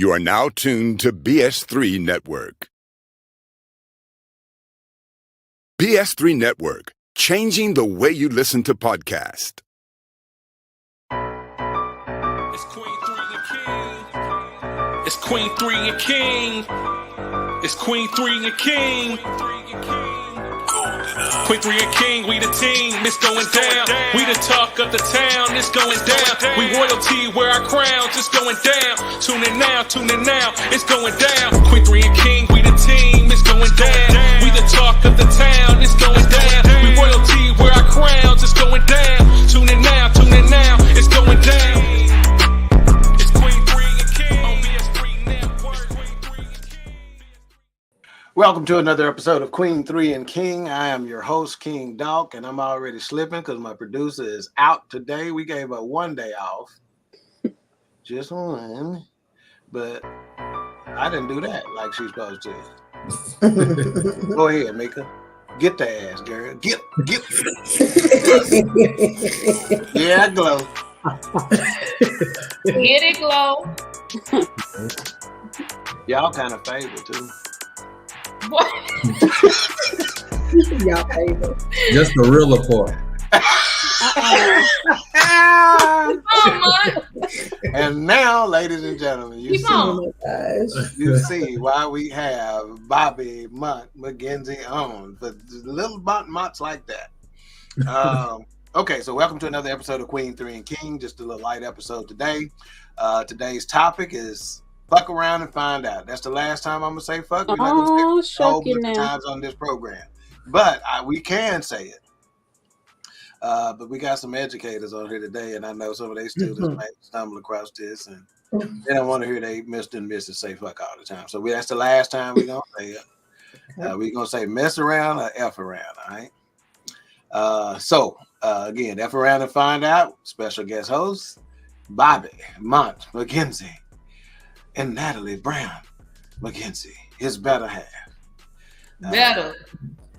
You are now tuned to BS3 Network. BS3 Network, changing the way you listen to podcasts. It's Queen3 King. It's Queen3 and King. It's Queen3 and King. Queen3 and King, we the team, it's going down. We the talk of the town, it's going down. We royalty, wear our crowns, it's going down. Tune in now, it's going down. Queen3 and King, we the team, it's going down. We the talk of the town, it's going down. We royalty, wear our crowns, it's going down. Tune in now, it's going down. It's Queen3 and King on BS3 Network. Welcome to another episode of Queen3 and King. I am your host, King Dawk, and I'm already slipping because my producer is out today. We gave her one day off. Just one. But I didn't do that like she's supposed to. Go ahead, Mika. Get the ass, girl. Get. Yeah, Glow. Get it, Glow. Y'all kind of favorite, too. What? Y'all favorite. Just the real part. And now, ladies and gentlemen, you see why we have Bobby McGenzie on for little months like that. Okay, so welcome to another episode of Queen3 and King. Just a little light episode today. Today's topic is fuck around and find out. That's the last time I'm gonna say fuck. We're not gonna say it a whole bunch of times on this program, but we can say it. But we got some educators on here today, and I know some of their students might stumble across this, and they don't want to hear they Mr. and Mrs. say fuck all the time. So that's the last time we're gonna say it. We're gonna say mess around or F around, all right? So again, F around and find out. Special guest hosts Bobby McGenzie and Natalie Brown McGenzie, his better half. Better.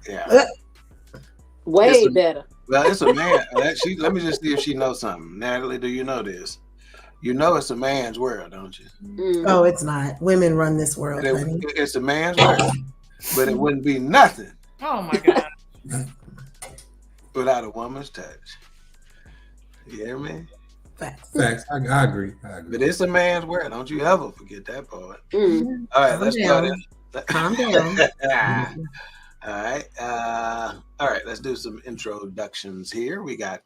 Yeah. Way better. Well, it's a man. Let me just see if she knows something. Natalie, do you know this? You know it's a man's world, don't you? Oh, it's not. Women run this world, honey. It's a man's world, but it wouldn't be nothing. Oh my God. Without a woman's touch. You hear me? Facts. I agree. But it's a man's world. Don't you ever forget that part. Mm. All right, let's start it. Calm down. All right, let's do some introductions here. We got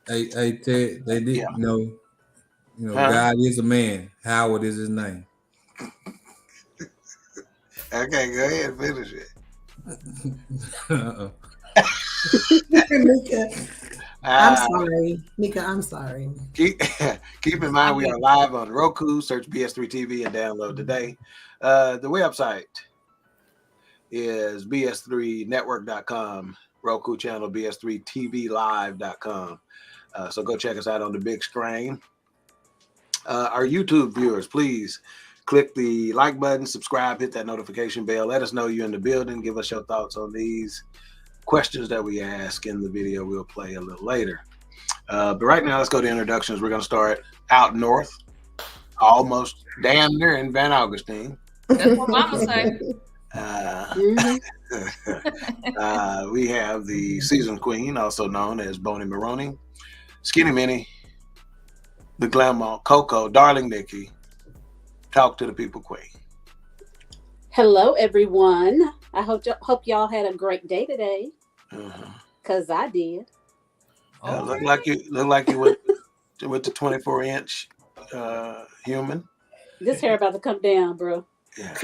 Hey, Ted, they didn't know, God is a man. Howard is his name. Okay, go ahead and finish it. Mika, I'm sorry. Mika, I'm sorry. Keep in mind we are live on Roku. Search BS3 TV and download today. The website is bs3network.com, Roku channel bs3tvlive.com. So go check us out on the big screen. Our YouTube viewers, please click the like button, subscribe, hit that notification bell. Let us know you're in the building. Give us your thoughts on these questions that we ask in the video. We'll play a little later. But right now, let's go to introductions. We're going to start out north, almost damn near in Van Augustine. That's what Mama say. We have the seasoned queen, also known as Boney Maroney, Skinny Minnie, the Glamour Coco, Darling Nikki, Talk to the People Queen. Hello, everyone. I hope y'all had a great day today, because I did. Look like you went with the 24-inch human. This hair about to come down, bro. Yeah.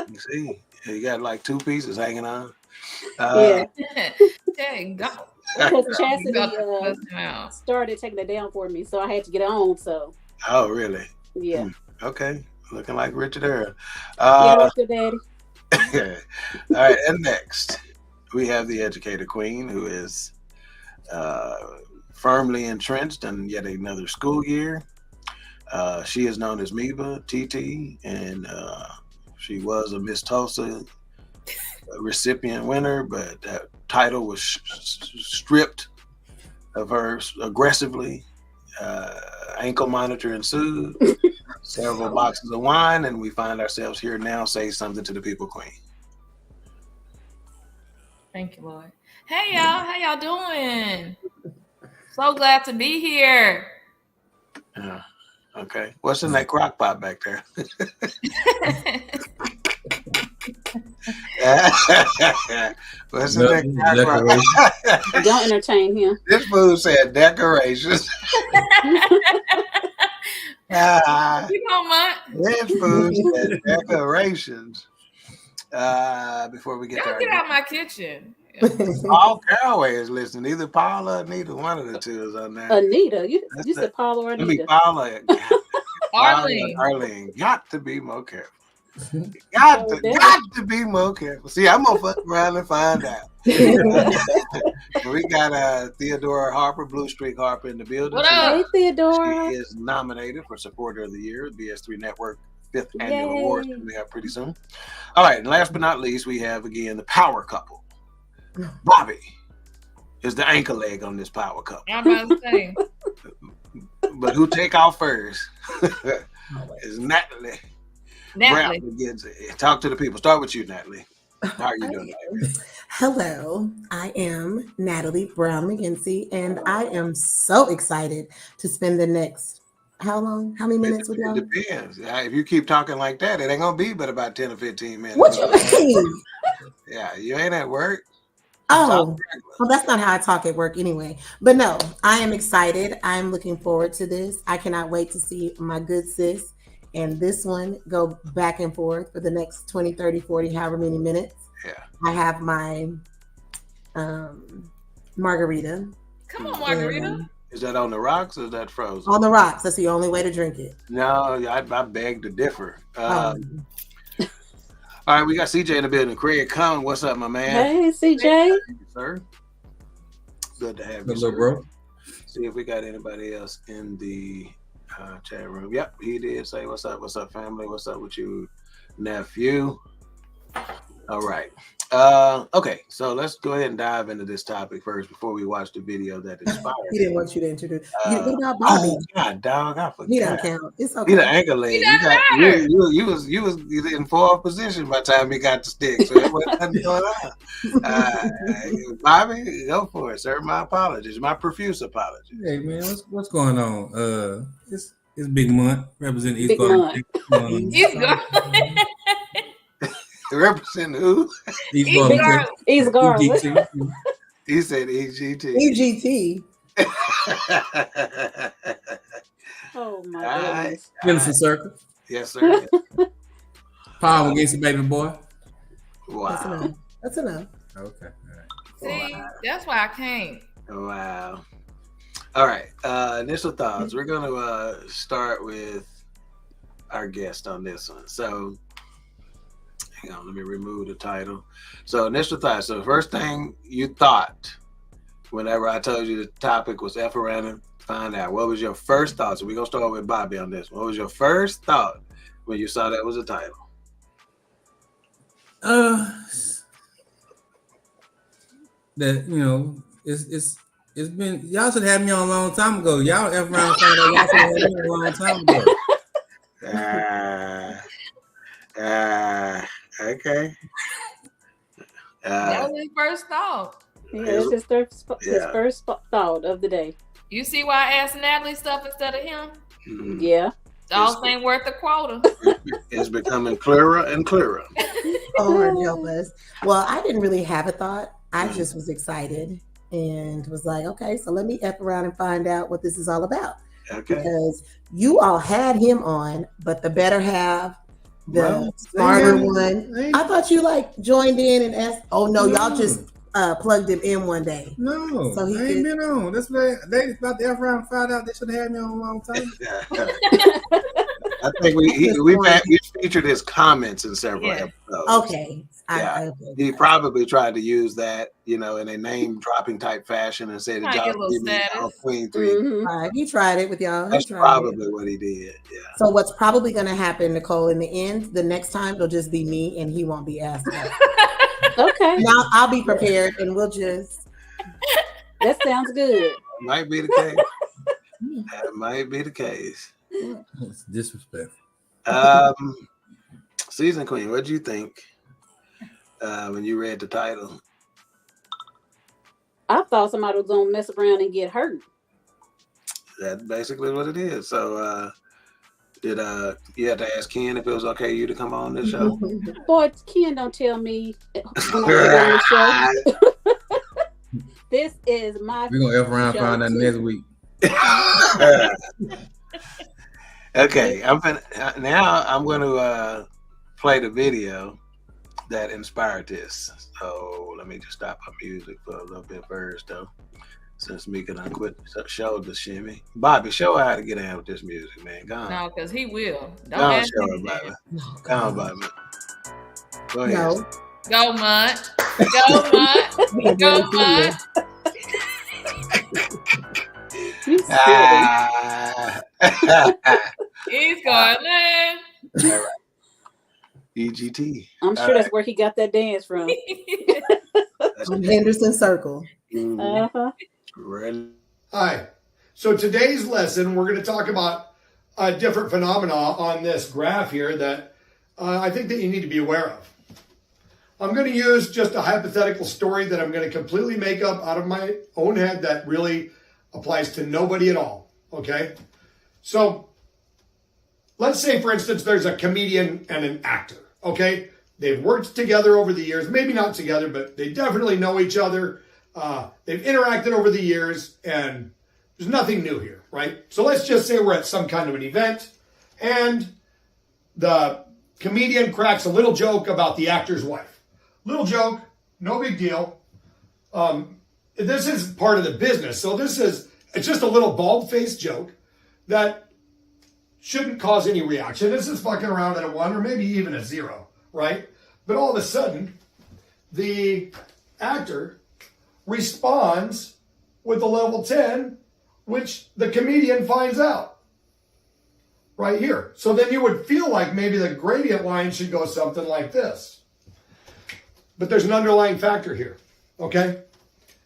You see, you got like two pieces hanging on. Yeah. There you go. Because Chastity started taking it down for me, so I had to get on. So. Oh, really? Yeah. Okay. Looking like Richard Earl. Yeah, what's good, Daddy? All right, and next we have the educator queen, who is firmly entrenched in yet another school year. She is known as Meba TT, and she was a Miss Tulsa recipient winner, but that title was stripped of her aggressively. Ankle monitor ensued. several boxes of wine, and we find ourselves here now. Say something to the people, Queen. Thank you, Lord. Hey, y'all. How y'all doing? So glad to be here. Okay. What's in that crock pot back there? What's in that crock pot? Don't entertain him. This food said decorations. You know, Mont. This food said decorations. Before we get Y'all get out of my kitchen. All Caraway is listening. Either Paula or Anita, one of the two is on there. Anita, you said Paula or Anita? Paula. Arlene. Got to be more careful. Got to be more careful. See, I'm gonna fuck around and find out. We got Theodora Harper, Blue Streak Harper in the building. What up? Hey, Theodora. She is nominated for Supporter of the Year, BS3 Network 5th Annual Awards coming up pretty soon. All right, and last but not least, we have again the power couple. Bobby is the anchor leg on this power couple. I'm about to say. But who take off first is Natalie. Natalie. Talk to the people. Start with you, Natalie. How are you doing, Natalie? Hello, I am Natalie Brown McGinsey, and I am so excited to spend the next, how many minutes with y'all? It depends. If you keep talking like that, it ain't going to be but about 10 or 15 minutes. What you mean? Yeah, you ain't at work. Oh, well, that's not how I talk at work anyway. But no, I am excited. I'm looking forward to this. I cannot wait to see my good sis and this one go back and forth for the next 20, 30, 40, however many minutes. Yeah. I have my margarita. Come on, margarita. Is that on the rocks or is that frozen? On the rocks. That's the only way to drink it. No, I beg to differ. All right, we got CJ in the building. Craig Cohen, what's up, my man? Hey, CJ. Sir. Good to have you, Good little bro. See if we got anybody else in the chat room. Yep, he did say, what's up, family? What's up with you, nephew? All right. Okay, so let's go ahead and dive into this topic first before we watch the video that inspired. He didn't want you to introduce. What about Bobby? Oh, God, dog, I forgot. He doesn't count. It's okay. He the anchor leg. You was in fourth position by the time he got the stick, so there wasn't nothing going on. Bobby, go for it, sir. My apologies. My profuse apologies. Hey man, what's going on? It's Big Month representing East Big Garden. East Garland. Represent who? East Garland. He said EGT. EGT. Oh my goodness. Innocent Circle. Yes, sir. Power against the baby boy. Wow. That's enough. Okay. See, that's why I can't. Wow. All right. Initial thoughts. We're going to start with our guest on this one. So, hang on. Let me remove the title. So, initial thoughts. So, first thing you thought whenever I told you the topic was F around and find out, what was your first thought? So, we're going to start with Bobby on this. What was your first thought when you saw that was a title? That it's been, y'all should have me on a long time ago. Y'all F around and find out, y'all should have me on a long time ago. Okay. That was his first thought. Yeah, it's his first thought of the day. You see why I asked Natalie stuff instead of him? Mm-hmm. Yeah. Dogs ain't worth the quota. It's becoming clearer and clearer. Lord help us. Well, I didn't really have a thought. I just was excited and was like, okay, so let me F around and find out what this is all about. Okay. Because you all had him on, but the better half, the smarter one. I thought you joined in and asked, oh no, y'all just plugged him in one day. No, so he ain't been on. That's why they about to F around and find out. They should have had me on a long time. I think we featured his comments in several episodes. Okay. Yeah. He probably tried to use that, in a name dropping type fashion and said, Queen3. Mm-hmm. He tried it with y'all. That's probably what he did. Yeah. So what's probably going to happen, Nicole, in the end, the next time it'll just be me and he won't be asked. Okay. Now I'll be prepared and we'll just. That sounds good. Might be the case. That might be the case. It's disrespectful. Season Queen, what did you think when you read the title? I thought somebody was gonna mess around and get hurt. That's basically what it is. So did you have to ask Ken if it was okay you to come on this show? Boy, Ken don't tell me when I get on the show. This is my We're gonna F around and find out next week. Okay, I'm gonna play the video that inspired this. So let me just stop my music for a little bit first, though, since Mika done quit showed the shimmy. Bobby, show her how to get in with this music, man. Go on. No, because he will. Don't ask show her, Bobby. Come on, Bobby. Go ahead. No. Go, Mud. Go, Mud. Go, Mud. You He's going in. All right. EGT. I'm sure that's where he got that dance from. Henderson Circle. Uh-huh. Ready? Hi. So today's lesson, we're going to talk about a different phenomena on this graph here that I think that you need to be aware of. I'm going to use just a hypothetical story that I'm going to completely make up out of my own head that really applies to nobody at all. Okay? So let's say, for instance, there's a comedian and an actor. Okay? They've worked together over the years. Maybe not together, but they definitely know each other. They've interacted over the years, and there's nothing new here, right? So let's just say we're at some kind of an event, and the comedian cracks a little joke about the actor's wife. Little joke, no big deal. This is part of the business, so it's just a little bald-faced joke that shouldn't cause any reaction. This is fucking around at a 1 or maybe even a 0, right? But all of a sudden, the actor responds with a level 10, which the comedian finds out right here. So then you would feel like maybe the gradient line should go something like this. But there's an underlying factor here, okay?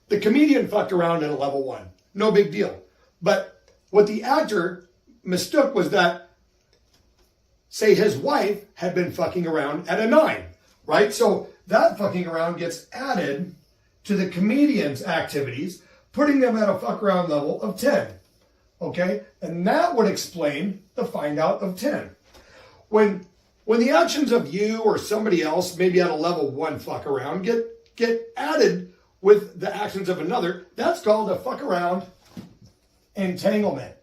The comedian fucked around at a level 1. No big deal. But what the actor mistook was that, say, his wife had been fucking around at a 9, right? So that fucking around gets added to the comedian's activities, putting them at a fuck around level of 10, okay? And that would explain the find out of 10. When the actions of you or somebody else, maybe at a level 1 fuck around, get added with the actions of another, that's called a fuck around entanglement.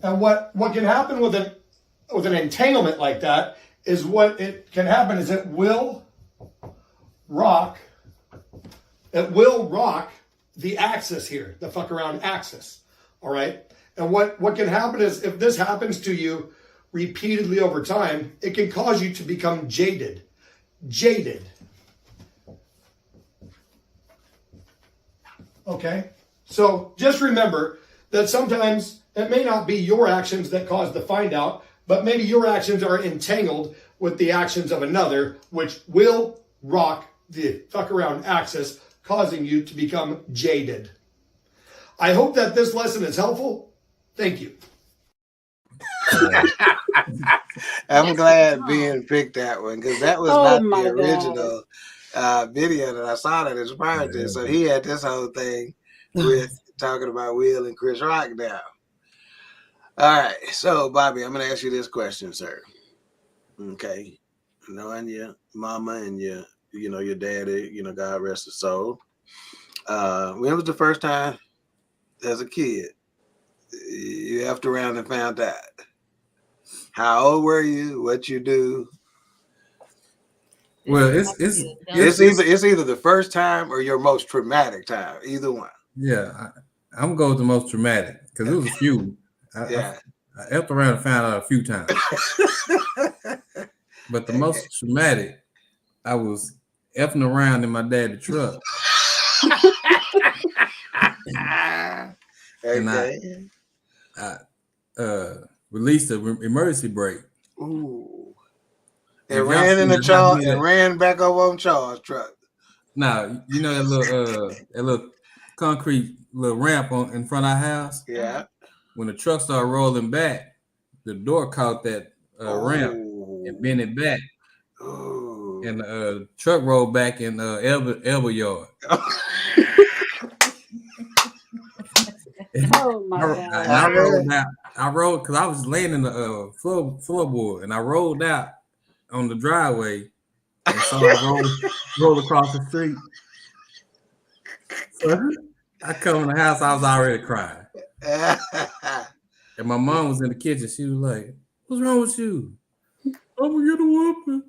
And what can happen with an entanglement like that is what it can happen is it will rock the axis here, the fuck around axis. All right. And what can happen is if this happens to you repeatedly over time, it can cause you to become jaded. Okay. So just remember that sometimes it may not be your actions that cause the find out, but maybe your actions are entangled with the actions of another, which will rock the fuck around axis, causing you to become jaded. I hope that this lesson is helpful. Thank you. I'm glad Ben picked that one because that was not the original video that I saw that inspired this. So he had this whole thing with talking about Will and Chris Rock now. All right, so Bobby, I'm going to ask you this question, sir. Okay, knowing your mama and your daddy, God rest his soul. When was the first time as a kid you effed around and found out? How old were you? What you do? Well, it's either the first time or your most traumatic time. Either one. Yeah, I'm gonna go with the most traumatic because it was a few. I effed around and found out a few times. But the most traumatic, I was effing around in my daddy's truck. And I released the emergency brake. Ooh. And ran in the Charles and ran back over on Charles' truck. Nah, you know that little concrete little ramp in front of our house? Yeah. when the truck started rolling back, the door caught that ramp and bent it back. Oh. And the truck rolled back in elbow yard. Oh my God. And I rolled out. I rolled because I was laying in the floorboard, and I rolled out on the driveway, and so I rolled across the street. So I come in the house, I was already crying, and my mom was in the kitchen. She was like, "What's wrong with you?" I'm gonna get a whooping.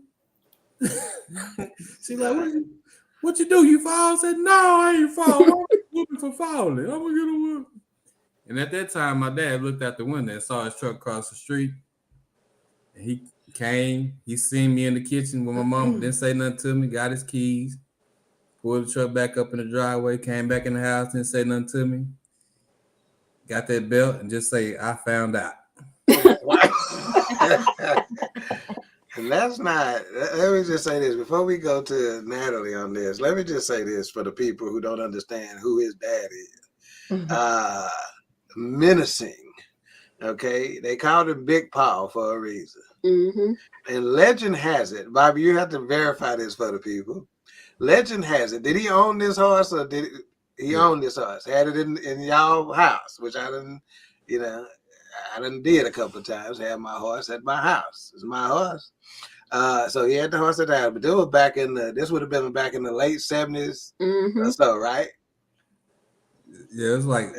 She like, what you do? You fall? I said, no, I ain't fall. I'm whooping for falling. I'm gonna get a whooping. And at that time, my dad looked out the window and saw his truck across the street. And he came, he seen me in the kitchen with my mom, didn't say nothing to me, got his keys, pulled the truck back up in the driveway, came back in the house, didn't say nothing to me. Got that belt and just say, I found out. And that's not, let me just say this before we go to Natalie on this. Let me just say this for the people who don't understand who his dad is. Menacing. Okay. They called him Big Paw for a reason. And legend has it, Bobby, you have to verify this for the people. Legend has it. Did he own this horse or did he own this horse? Had it in y'all house, which I didn't, I done did a couple of times. Had my horse at my house. It's my horse. So he had the horse at the house, but this was this would have been back in the late 70s or so, right? Yeah, it was like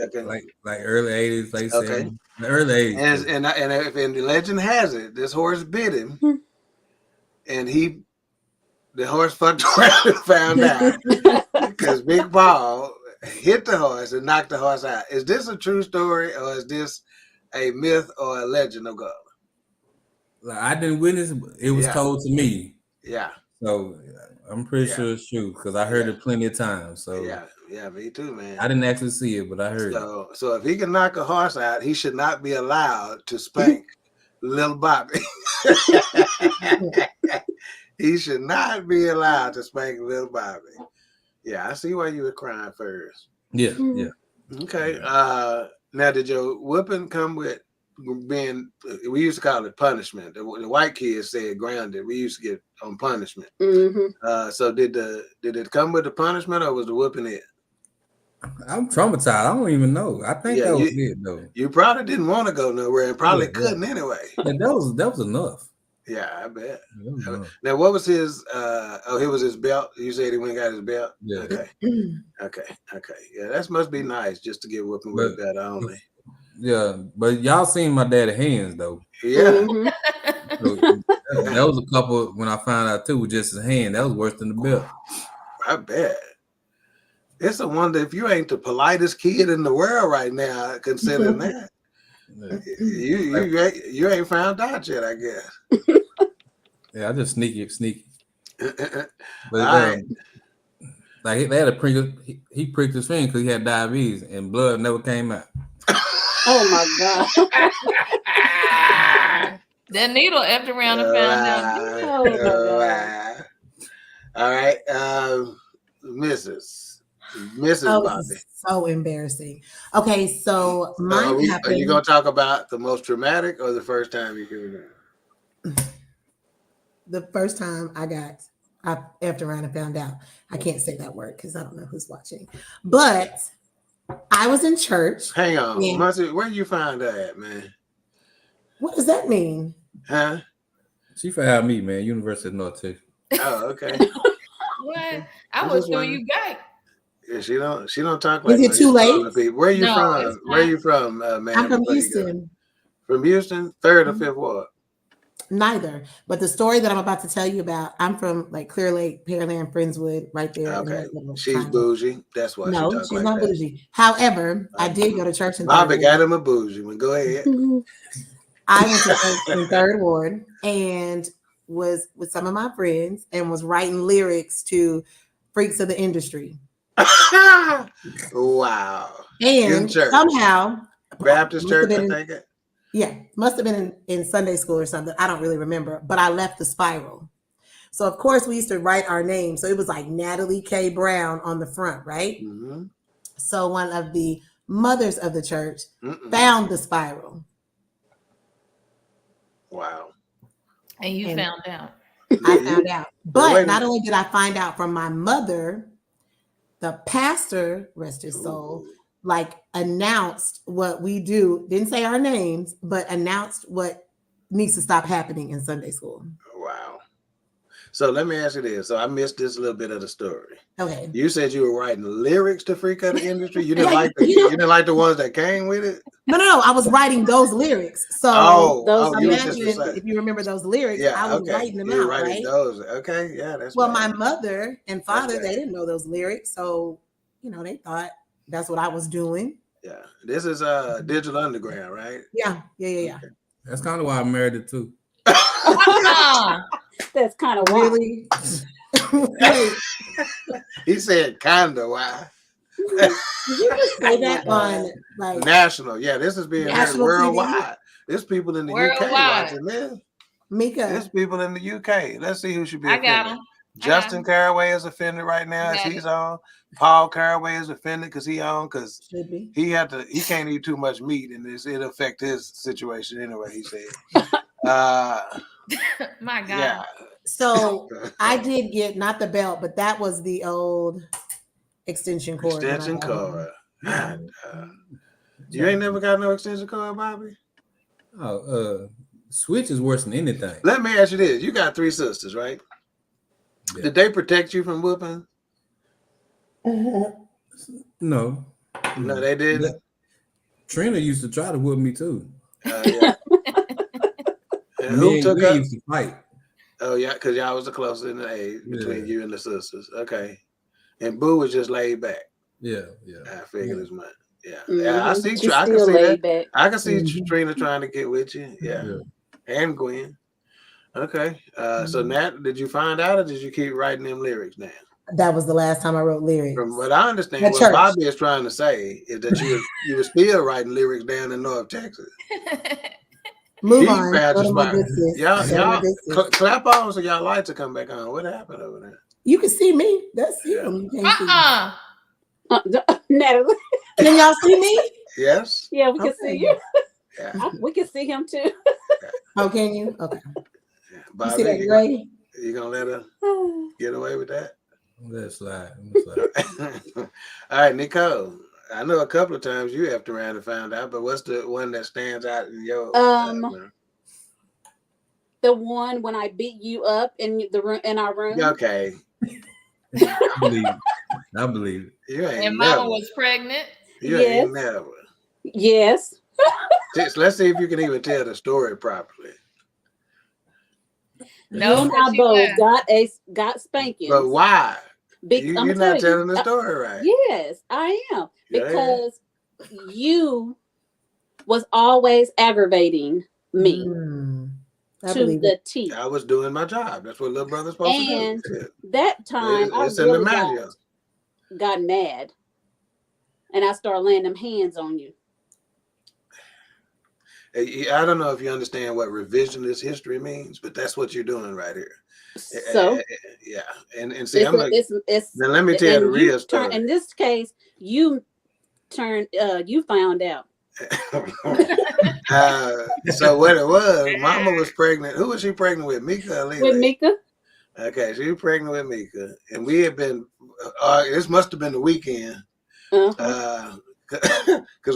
early 80s, late 70s. The early 80s. And the legend has it, this horse bit him, and the horse fucked around and found out because Big Paul hit the horse and knocked the horse out. Is this a true story or is this a myth or a legend of God? Like, I didn't witness it. It was told to me. Yeah. So I'm pretty sure it's true because I heard it plenty of times. So yeah, me too, man. I didn't actually see it, but I heard it. So if he can knock a horse out, he should not be allowed to spank little Bobby. He should not be allowed to spank little Bobby. Yeah, I see why you were crying first. Yeah. Okay. Now, did your whooping come with being? We used to call it punishment. The white kids said grounded. We used to get on punishment. So did it come with the punishment or was the whooping it? I'm traumatized. I don't even know. I think that was it though. You probably didn't want to go nowhere and probably couldn't anyway. And that was enough. Yeah, I bet. Now, what was his? It was his belt. You said he went and got his belt. Yeah. Okay. Yeah, that must be nice just to get whooping with that only. Yeah, but y'all seen my daddy's hands though. Yeah. So, that was a couple when I found out too with just his hand. That was worse than the belt. I bet. It's a wonder if you ain't the politest kid in the world right now, considering that. You ain't found out yet, I guess. Yeah, I just sneaky. But right. Like they had a prick. He pricked his finger because he had diabetes and blood never came out. Oh my God! That needle effed around and found out. Oh my God! All right, Mrs. Bobby. So embarrassing. Okay, so mine happened. Are you gonna talk about the most traumatic or the first time you can remember? The first time I effed around and found out. I can't say that word because I don't know who's watching. But I was in church. Hang on, where you found that at, man? What does that mean? Huh? She found me, man. University of North Texas. Oh, okay. What? I was doing you back. Yeah, she don't talk like. Is it too late? Where you from? Where you from, man? I'm from Houston. From Houston, 3rd or 5th Ward? Neither. But the story that I'm about to tell you about, I'm from like Clear Lake, Pearland, Friendswood, right there. Okay. She's bougie. That's why she's not bougie. However, I did go to church in Bobby got him a bougie one. Go ahead. I went to church in 3rd Ward and was with some of my friends and was writing lyrics to Freaks of the Industry. Wow. And somehow Baptist church, I think it. Yeah, must have been in Sunday school or something. I don't really remember, but I left the spiral. So of course we used to write our names. So it was like Natalie K. Brown on the front, right? So one of the mothers of the church found the spiral. Wow. And you found out. I found out. But not only did I find out from my mother, the pastor, rest his soul, like announced what we do, didn't say our names, but announced what needs to stop happening in Sunday school. Wow. So let me ask you this. So I missed this little bit of the story. Okay. You said you were writing lyrics to Freak of the Industry. You didn't you didn't like the ones that came with it? No. I was writing those lyrics. So imagine if you remember those lyrics, I was writing them out, right? Those. Okay, yeah, that's well. My mother and father, they didn't know those lyrics, so they thought that's what I was doing. Yeah, this is Digital Underground, right? Yeah. Okay. That's kind of why I married it too. That's kind of really. He said, "Kinda why." You just say that on like national. Yeah, this is being heard worldwide. TV. There's people in the UK watching this. Mika. There's people in the UK. Let's see who should be offended. I got him. Justin Caraway is offended right now as he's on. Paul Caraway is offended because he on because he can't eat too much meat and it'll affect his situation anyway, he said. My God. Yeah. So I did get not the belt, but that was the old extension cord. Extension cord. You ain't never got no extension cord, Bobby? Oh, switch is worse than anything. Let me ask you this. You got 3 sisters, right? Yeah. Did they protect you from whooping? No. No, they didn't. Trina used to try to whoop me too. Yeah. And who took up? Used to fight. Oh yeah, because y'all was the closest in the age between you and the sisters. Okay. And Boo was just laid back. Yeah. I figured as much. Yeah. Mm-hmm. Yeah, I see. I can see that. Back. I can see Trina trying to get with you. Yeah. And Gwen. Okay. So Nat, did you find out or did you keep writing them lyrics now? That was the last time I wrote lyrics. From what I understand, what Bobby is trying to say is that you were still writing lyrics down in North Texas. Move on. Y'all clap on so y'all lights will come back on. What happened over there? You can see me. That's him. Natalie. Can y'all see me? Yes. Yeah, we can see you. Yeah. We can see him too. Oh, can you? Okay. Bobby, you see that gray? You gonna let her get away with that? Let it slide. All right, Nicole. I know a couple of times you effed around and found out, but what's the one that stands out in your? The one when I beat you up in the room in our room. Okay. I believe it. You ain't and Mama was pregnant. You ain't never. Yes. Let's see if you can even tell the story properly. No, you and I both got spankings. But why? You're not telling the story right. Yes, I am. Because you was always aggravating me to the T. I was doing my job. That's what little brother's supposed to do. And that time I really got mad. And I started laying them hands on you. I don't know if you understand what revisionist history means, but that's what you're doing right here. So yeah, and see, then let me tell you the real story. In this case, you found out. So what it was, Mama was pregnant. Who was she pregnant with? Mika or Lily? With Mika. Okay, she was pregnant with Mika, and we had been. This must have been the weekend. Because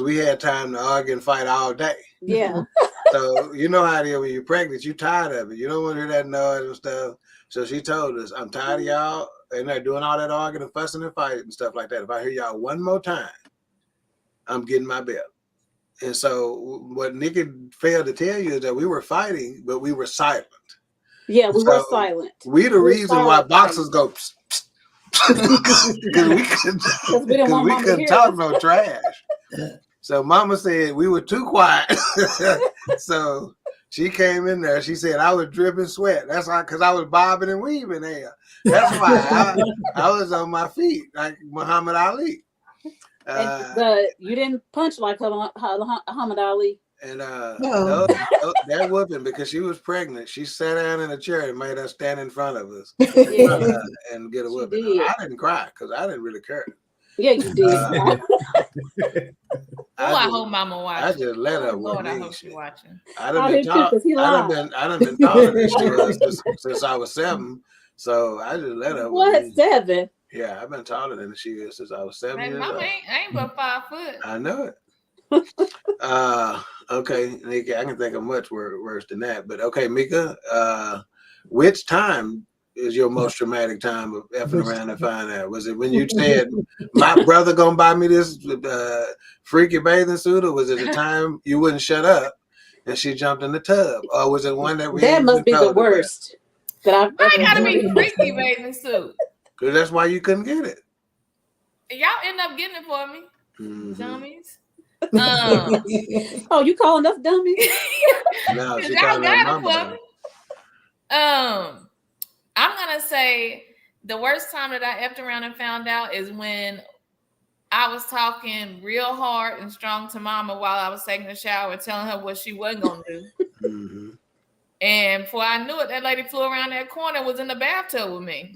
we had time to argue and fight all day. Yeah. So you know how it is when you're pregnant, you're tired of it. You don't want to hear that noise and stuff. So she told us, I'm tired of y'all and they're doing all that arguing and fussing and fighting and stuff like that. If I hear y'all one more time, I'm getting my belt. And so what Nikki failed to tell you is that we were fighting, but we were silent. Yeah, we were silent. We the reason why boxers go psst, because we couldn't talk no trash. So Mama said we were too quiet. So she came in there. She said I was dripping sweat. That's why, because I was bobbing and weaving there. That's why I was on my feet like Muhammad Ali. You didn't punch like Muhammad Ali. And that whooping, because she was pregnant, she sat down in a chair and made us stand in front of us and get a whooping. I didn't cry because I didn't really care. Yeah, you did. I hope Mama watching. I just let her with Lord, me. I hope she watching. I done been taller than she was since I was 7. So I just let her with me. 7? Yeah, I've been taller than she is since I was 7 years Mama old. ain't but 5 foot. I know it. Okay, Nikki, I can think of much worse than that. But okay, Mika, which time is your most traumatic time of effing around and finding out? Was it when you said, my brother gonna buy me this freaky bathing suit, or was it the time you wouldn't shut up and she jumped in the tub? Or was it one that we That must be the worst that I've ever I gotta be freaky bathing suit. Because that's why you couldn't get it. Y'all end up getting it for me. Dummies. Oh, you calling us dummies? No, she y'all called got her it mama. for me. I'm gonna say the worst time that I effed around and found out is when I was talking real hard and strong to Mama while I was taking a shower, telling her what she wasn't gonna do. And before I knew it, that lady flew around that corner and was in the bathtub with me.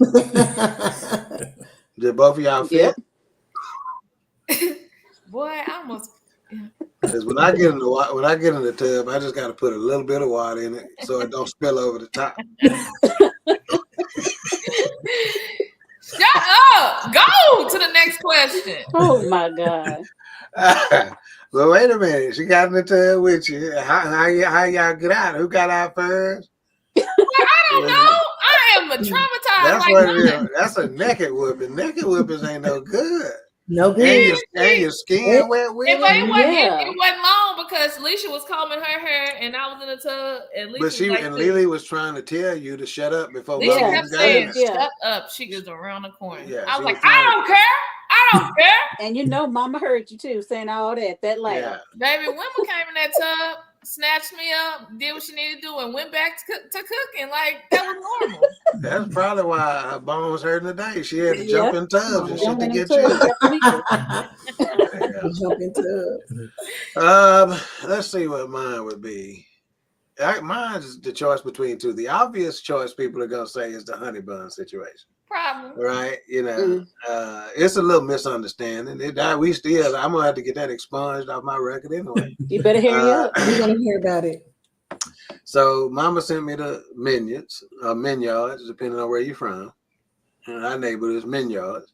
Did both of y'all fit? Boy, I almost. Because when I get in the tub, I just got to put a little bit of water in it so it don't spill over the top. Shut up! Go to the next question. Oh my God! But wait a minute, she got in the tub with you. How y'all get out? Who got out first? Well, I don't know. I am traumatized. That's what it is. That's a naked whooping. Naked whoopings ain't no good. No good. And your skin wet with it wasn't long because Alicia was combing her hair and I was in the tub. And Lily was trying to tell you to shut up before Alicia Mama kept saying, "Shut up." She is around the corner. Yeah, I was like, "I don't care. I don't care." And you know, Mama heard you too saying all that loud. Yeah. Baby, Wilma came in that tub, snatched me up, did what she needed to do, and went back to cooking. Like that was normal. That's probably why her bones hurting today. She had to jump in tubs and shit to get Jump in tubs. Let's see what mine would be. Mine is the choice between two. The obvious choice people are gonna say is the honey bun situation. Problem. Right? You know, it's a little misunderstanding. I'm gonna have to get that expunged off my record anyway. You better hear it up. We're gonna hear about it. So Mama sent me the Minyards, depending on where you're from. And our neighborhood is Minyards.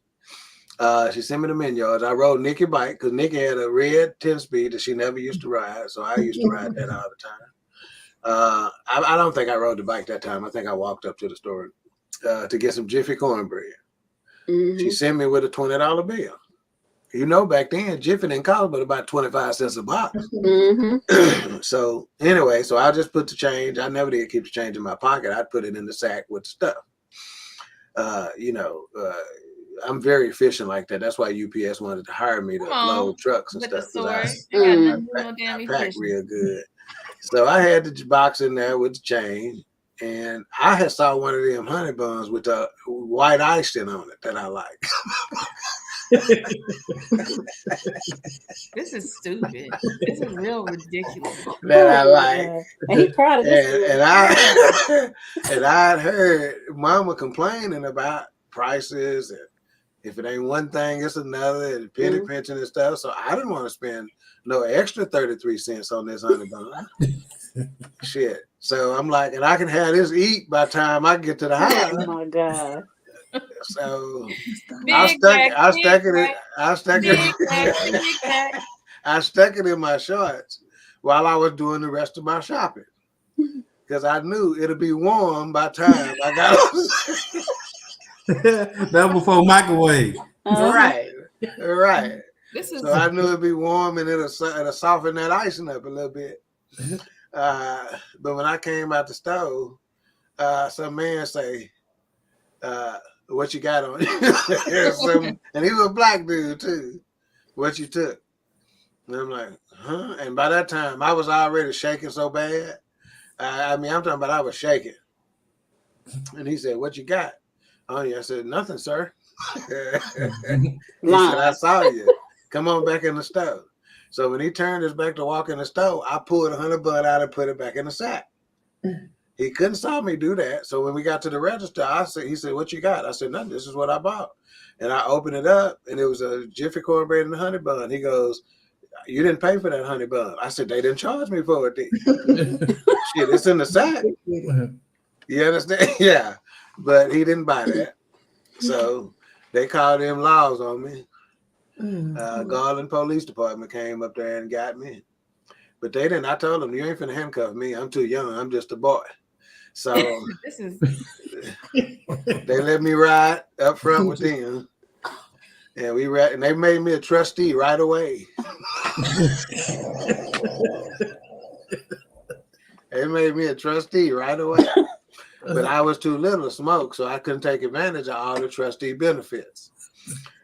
She sent me the Minyards. I rode Nikki bike because Nikki had a red 10-speed that she never used to ride. So I used to ride that all the time. I don't think I rode the bike that time. I think I walked up to the store to get some Jiffy cornbread. She sent me with a $20 bill. You know, back then, Jiffy didn't cost but about 25 cents a box. So anyway, so I just put the change. I never did keep the change in my pocket. I'd put it in the sack with the stuff. I'm very efficient like that. That's why UPS wanted to hire me to load trucks and stuff. I pack real good. So I had the box in there with the change. And I had saw one of them honey buns with the white icing on it that I like. This is stupid. This is real ridiculous. That I like. And he proud of this. And I'd heard Mama complaining about prices and if it ain't one thing, it's another, and penny pinching and stuff. So I didn't want to spend no extra 33 cents on this honey bun. Shit. So I'm like, and I can have this eat by the time I get to the house. Oh my God. So I stuck it in my shorts while I was doing the rest of my shopping. Because I knew it'll be warm by the time I got That was before microwave. Right. So I knew it'd be warm and it'll soften that icing up a little bit. But when I came out the stove, some man say, what you got on you? And he was a black dude too. What you took? And I'm like, huh? And by that time, I was already shaking so bad. I'm talking about I was shaking. And he said, what you got on you? I said, nothing, sir. He said, I saw you. Come on back in the stove. So when he turned his back to walk in the stove, I pulled a honey bun out and put it back in the sack. He couldn't stop me do that. So when we got to the register, he said, "What you got?" I said, "Nothing. This is what I bought." And I opened it up, and it was a Jiffy cornbread and a honey bun. He goes, "You didn't pay for that honey bun." I said, "They didn't charge me for it. Shit, it's in the sack." You understand? Yeah. But he didn't buy that. So they called them laws on me. Garland Police Department came up there and got me. But they didn't. I told them, "You ain't finna handcuff me. I'm too young. I'm just a boy." So they let me ride up front with them. And and they made me a trustee right away. They made me a trustee right away. But I was too little to smoke, so I couldn't take advantage of all the trustee benefits.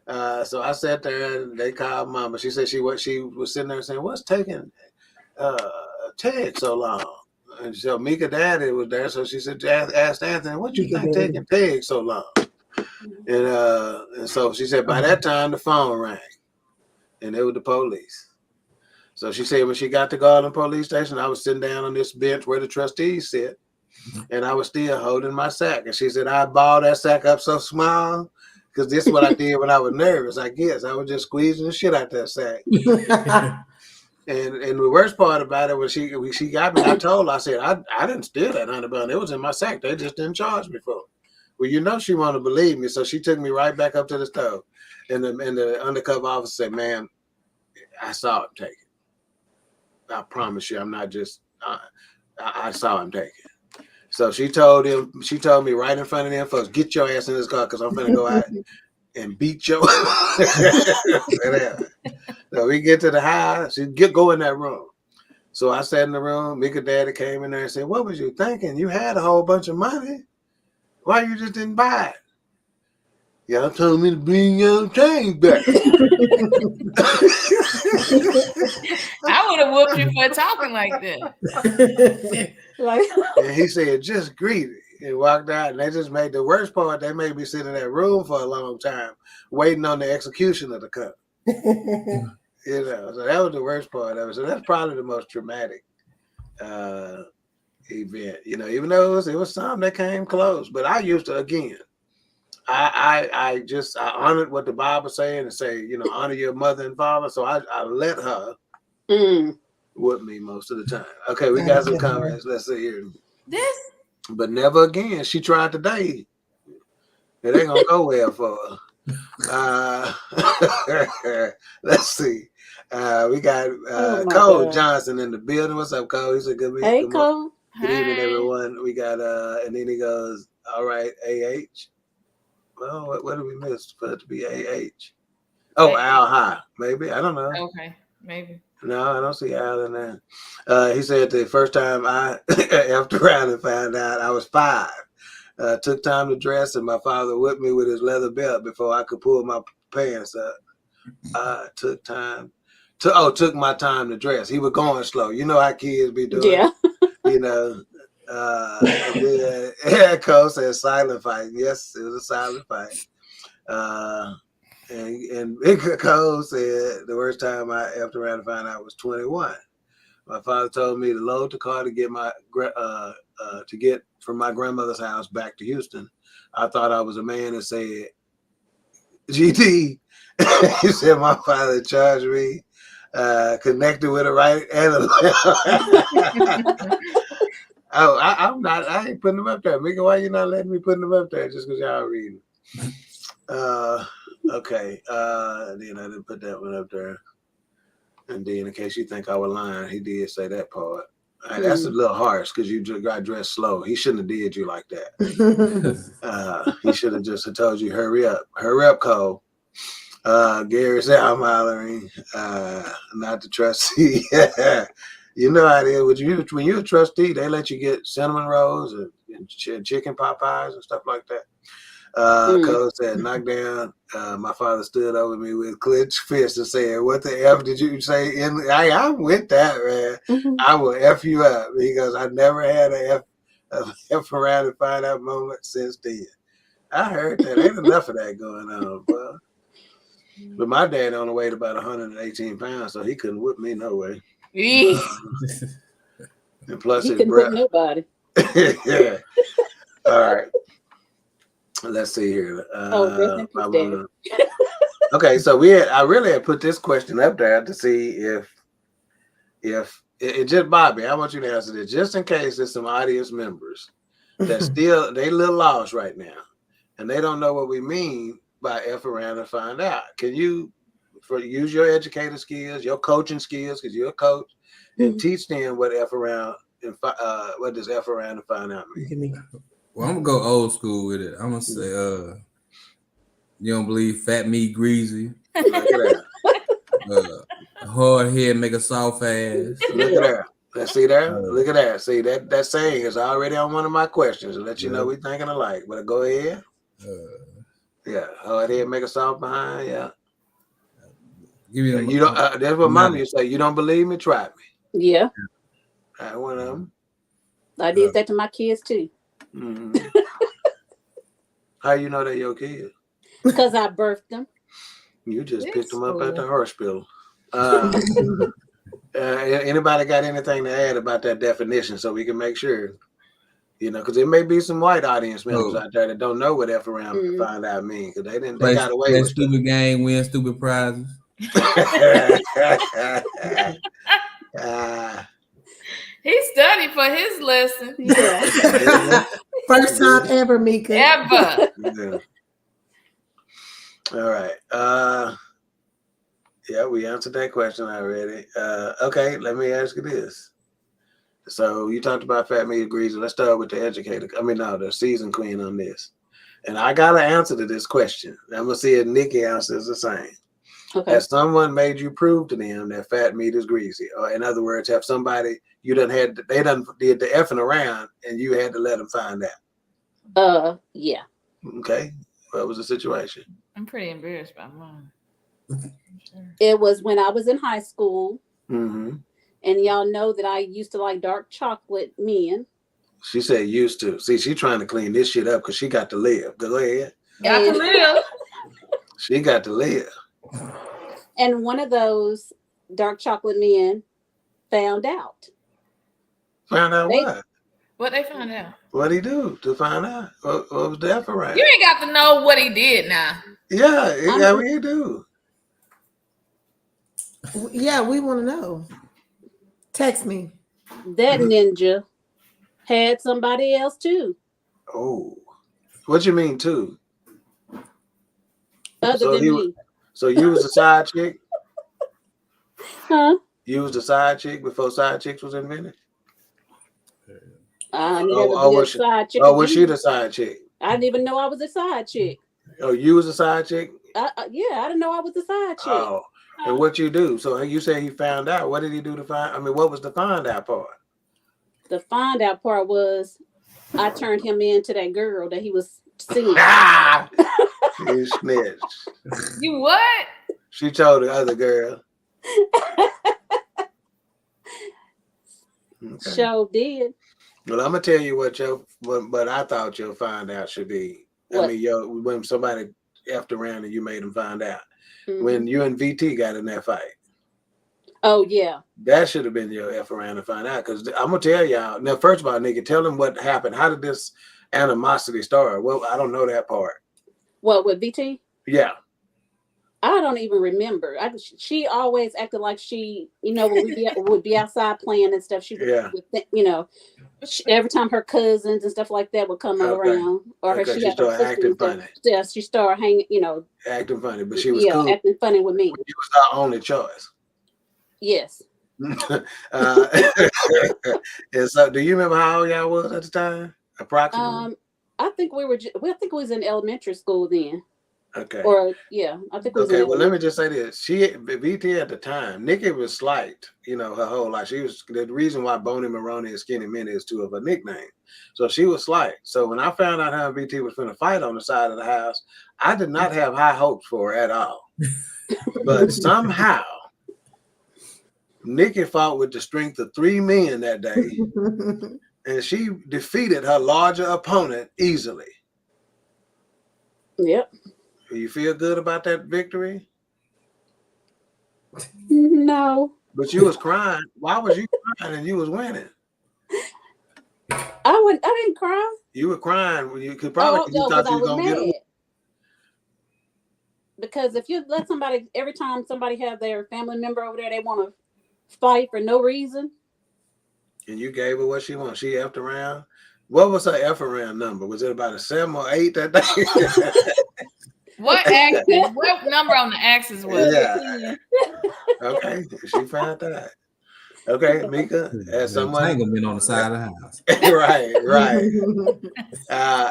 So I sat there and they called Mama. She said she was sitting there saying, "What's taking Ted so long?" And so Mika Daddy was there, so she said, asked Anthony, "What you think taking Ted so long?" And so she said, by that time the phone rang, and it was the police. So she said when she got to Garland Police Station, I was sitting down on this bench where the trustees sit, and I was still holding my sack. And she said, I balled that sack up so small, because this is what I did when I was nervous, I guess. I was just squeezing the shit out that sack. And the worst part about it was she got me, I told her, I said, I didn't steal that honey bun. It was in my sack. They just didn't charge me for it. Well, you know she wanted to believe me, so she took me right back up to the stove. And the undercover officer said, "Ma'am, I saw him take it. I promise you, I'm not just, I saw him take it." So she told me right in front of them folks, "Get your ass in this car, because I'm going to go out and beat your So we get to the house, she go in that room. So I sat in the room, Mika Daddy came in there and said, "What was you thinking? You had a whole bunch of money. Why you just didn't buy it?" "Y'all told me to bring your change back." I would have whooped you for talking like that. And he said, "Just greedy," and walked out. And they just made the worst part. They made me sit in that room for a long time, waiting on the execution of the cut. You know, so that was the worst part of it. So that's probably the most traumatic event. You know, even though it was some that came close, but I used to, again, I honored what the Bible saying and say, you know, honor your mother and father. So I let her with me most of the time. Okay, we got some comments. Let's see here. This, but never again. She tried today. It ain't gonna go well for her. Let's see. We got Cole Johnson in the building. What's up, Cole? He said, "Good evening." Hey, Cole. Good evening, everyone. We got and then he goes, "All right, AH." Well, what did we miss for it to be AH? Oh, Al High, maybe. I don't know. Okay, maybe. No, I don't see Al in there. He said the first time I after around and found out I was 5. Took time to dress, and my father whipped me with his leather belt before I could pull my pants up. Took my time to dress. He was going slow. You know how kids be doing. Yeah. You know. And then Cole said silent fight. Yes, it was a silent fight. And Cole said the worst time I after around to find out was 21. My father told me to load the car to get from my grandmother's house back to Houston. I thought I was a man and said, "GD." He said my father charged me connected with a right and a left. Oh, I'm not. I ain't putting them up there. Mika, why you not letting me put them up there just because y'all reading? Okay. Then I didn't put that one up there. And then, in case you think I was lying, he did say that part. That's a little harsh because you got dressed slow. He shouldn't have did you like that. He should have just told you, "Hurry up, Cole." Gary said, "I'm hollering, not the trustee." You know how it is. When you're a trustee, they let you get cinnamon rolls and chicken pot pies and stuff like that. Cole said, "Knock down." My father stood over me with clenched fists and said, "What the F did you say?" I'm with that, man. I will F you up. He goes, "I never had a F around and find out moment since then." I heard that. Ain't enough of that going on, bro. But my dad only weighed about 118 pounds, so he couldn't whip me no way. And plus he couldn't whip nobody. Yeah. All right. Let's see here. Okay, so I really had put this question up there to see if it just Bobby, I want you to answer this just in case there's some audience members that still they a little lost right now and they don't know what we mean by F around and find out. Can you use your educator skills, your coaching skills, because you're a coach, and teach them what F around and what does F around and find out mean? Well, I'm gonna go old school with it. I'm gonna say, you don't believe fat meat greasy. Look at that. Hard head make a soft ass. Look at that. Let's see there. Look at that. See that saying is already on one of my questions to let you know we thinking alike. But go ahead. Yeah, hard head make a soft behind. Yeah. Give me you don't. That's what mommy used to say. You don't believe me? Try me. Yeah. One of them. I did that to my kids too. Mm-hmm. How you know they're your kids? Because I birthed them. You just picked them up at the hospital. Anybody got anything to add about that definition so we can make sure? You know, because there may be some white audience members out there that don't know what F around find out mean because they didn't. They got away with stupid game, win stupid prizes. He studied for his lesson. Yeah. First time ever, Mika. Ever. Yeah. All right. Yeah, we answered that question already. Okay, let me ask you this. So you talked about fat meat greasy. Let's start with the educator. The seasoned queen on this. And I got an answer to this question. I'm going to see if Nikki answers the same. Okay. Has someone made you prove to them that fat meat is greasy? Or in other words, have somebody, they done did the effing around and you had to let them find out? Yeah. Okay. What was the situation? I'm pretty embarrassed by mine. It was when I was in high school. Mm-hmm. And y'all know that I used to like dark chocolate men. She said used to. See, she's trying to clean this shit up because she got to live. Go ahead. Got to live. She got to live. And one of those dark chocolate men found out. Found out what? What they found out? What'd he do to find out? What was that for right? You ain't got to know what he did now. Yeah, we do. Yeah, we want to know. Text me. That ninja had somebody else too. Oh, what you mean too? Other than me. So you was a side chick? Huh? You was a side chick before side chicks was invented? I never been a side chick. Oh, was she the side chick? I didn't even know I was a side chick. Oh, you was a side chick? Yeah, I didn't know I was a side chick. Oh. And what you do? So you say he found out. What did he do to find? What was the find out part? The find out part was I turned him into that girl that he was seeing. You snitched. You what? She told the other girl. Okay. Sure did. Well, I'm gonna tell you what I thought your find out should be. What? When somebody effed around and you made them find out. Mm-hmm. When you and VT got in that fight. Oh, yeah. That should have been your F around and find out. Because I'm going to tell y'all. Now, first of all, Nikki, tell them what happened. How did this animosity start? Well, I don't know that part. What, with VT? Yeah. I don't even remember. She always acted like she, when we would be outside playing and stuff. She would, every time her cousins and stuff like that would come around, or she had her acting funny. Yeah, she started hanging, acting funny. But she was cool. Acting funny with me. You was our only choice. Yes. And so, do you remember how old y'all was at the time, approximately? I think we was in elementary school then. Okay. Or yeah, I think. Okay. Well, let me just say this: VT at the time, Nikki was slight. Her whole life. She was the reason why Boney Maroney and Skinny Minnie is two of her nicknames. So she was slight. So when I found out her and VT was going to fight on the side of the house, I did not have high hopes for her at all. But somehow, Nikki fought with the strength of 3 men that day, and she defeated her larger opponent easily. Yep. Do you feel good about that victory? No. But you was crying. Why was you crying and you was winning? I didn't cry. You were crying. You could probably you thought you were gonna get it. Because if you let somebody, every time somebody have their family member over there, they want to fight for no reason. And you gave her what she wanted. She effed around. What was her F around number? Was it about a 7 or 8 that day? What axis? What number on the axis was it? Okay, she found that. Okay, Mika, as someone entanglement on the side of the house. right.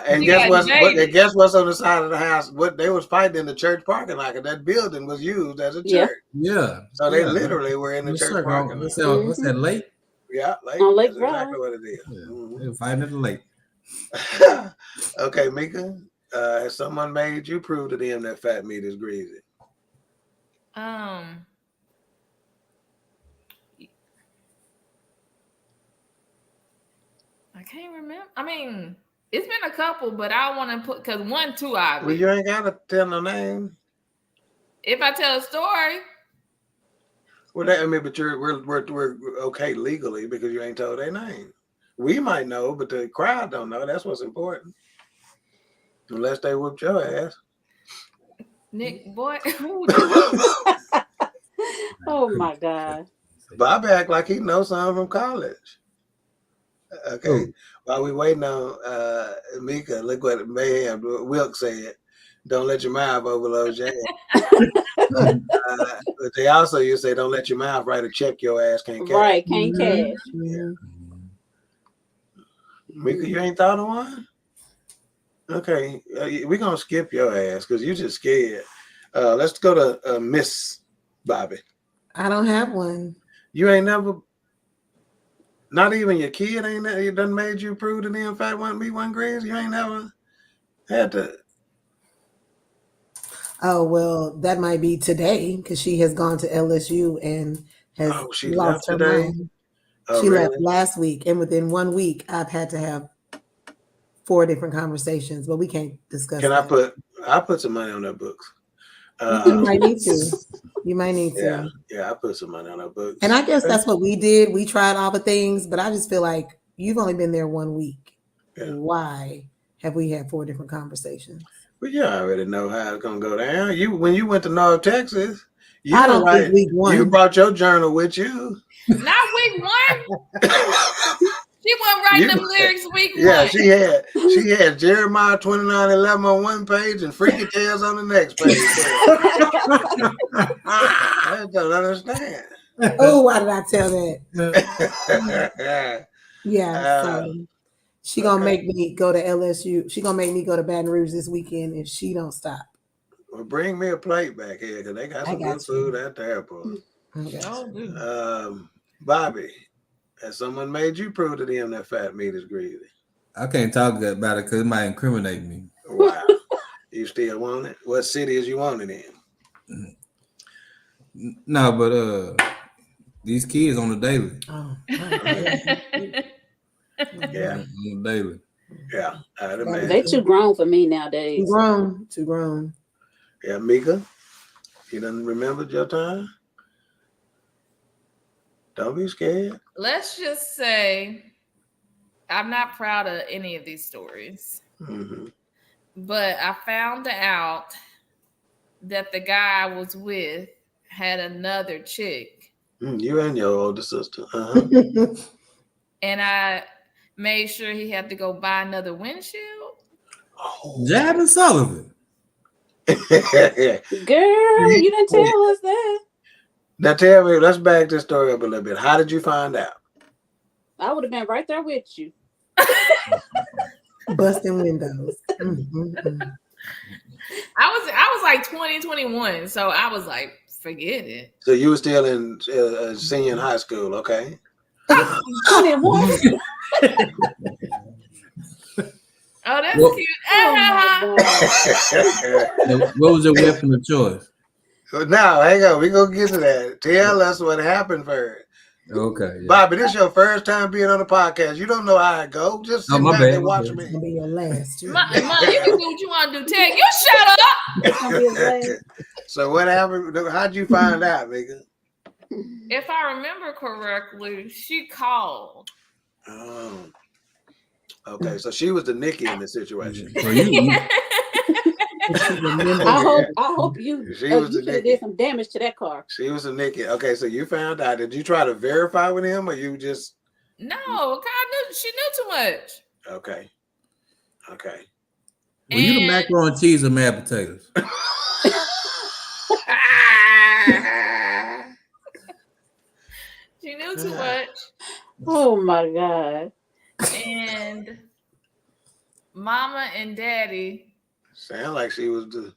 And guess what's on the side of the house? What they was fighting in the church parking lot, and that building was used as a church. Yeah. So they literally were in the church parking lot. What's that, Lake? Yeah, Lake. On Lake That's Drive. exactly what it is. Yeah. They were fighting at the lake. Okay, Mika, has someone made you prove to them that fat meat is greasy? I can't remember. I mean, it's been a couple, but I want to put because 1, 2 obvious. Well, you ain't gotta tell no name. If I tell a story. Well, but we're okay legally because you ain't told their name. We might know, but the crowd don't know. That's what's important. Unless they whooped your ass. Nick, boy. Oh my God. Bob act like he knows something from college. Okay. While we waiting on Mika, look what Mayhem Wilk said. Don't let your mouth overload your ass. But they also you say don't let your mouth write a check your ass can't cash. Right, can't cash. Yeah. Mika, you ain't thought of one? Okay, we're gonna skip your ass because you just scared. Let's go to Miss Bobby. I don't have one. You ain't never, not even your kid ain't never, it done made you prove to them fat one me one greasy. You ain't never had to. Oh well, that might be today because she has gone to LSU and has lost her mind. She left last week, and within 1 week, I've had to have 4 different conversations, but we can't discuss. I put some money on their books. You might need to. You might need to. Yeah, I put some money on her books. And I guess that's what we did. We tried all the things, but I just feel like you've only been there 1 week. Yeah. Why have we had 4 different conversations? Well, you already know how it's gonna go down. When you went to North Texas, I don't think week 1. You brought your journal with you. Not week 1. She wasn't writing them lyrics week 1. Yeah, she had Jeremiah 29:11 on one page and Freaky Tales on the next page. I don't understand. Oh, why did I tell that? Yeah, so she gonna make me go to LSU. She gonna make me go to Baton Rouge this weekend if she don't stop. Well, bring me a plate back here because they got some good food at the airport. Bobby, has someone made you prove to them that fat meat is greasy? I can't talk about it because it might incriminate me. Wow. You still want it? What city is you want it in? No, but these kids on the daily. Oh. Yeah. On the daily. Yeah. I'd imagine. They too grown for me nowadays. Too grown. Yeah, Mika, you done remembered your time? Don't be scared. Let's just say I'm not proud of any of these stories. Mm-hmm. But I found out that the guy I was with had another chick. You and your older sister. Uh-huh. And I made sure he had to go buy another windshield. Oh. Jab Sullivan. Girl, you didn't tell us that. Now tell me, let's back this story up a little bit. How did you find out? I would have been right there with you. Busting windows. Mm-hmm. I was like 20, 21, so I was like, forget it. So you were still in senior in high school, okay? 21. Oh, that's cute. What was your weapon of choice? Now, hang on. We're going to get to that. Tell us what happened first. Okay. Yeah. Bobby, this is your first time being on the podcast. You don't know how it go. Just sit back and watch me. It'll be your last. Mom, you can do what you want to do. Ted, you shut up. So what happened? How'd you find out, nigga? If I remember correctly, she called. Oh. Okay, so she was the Nikki in the situation. So you I hope you She was you the should have Nikki. did some damage to that car. She was the Nikki. Okay, so you found out. Did you try to verify with him, or you just? No, she knew too much. Okay. Okay. Were you the macaroni and cheese or mashed potatoes? She knew too much. Oh my God. And Mama and Daddy. Sound like she was the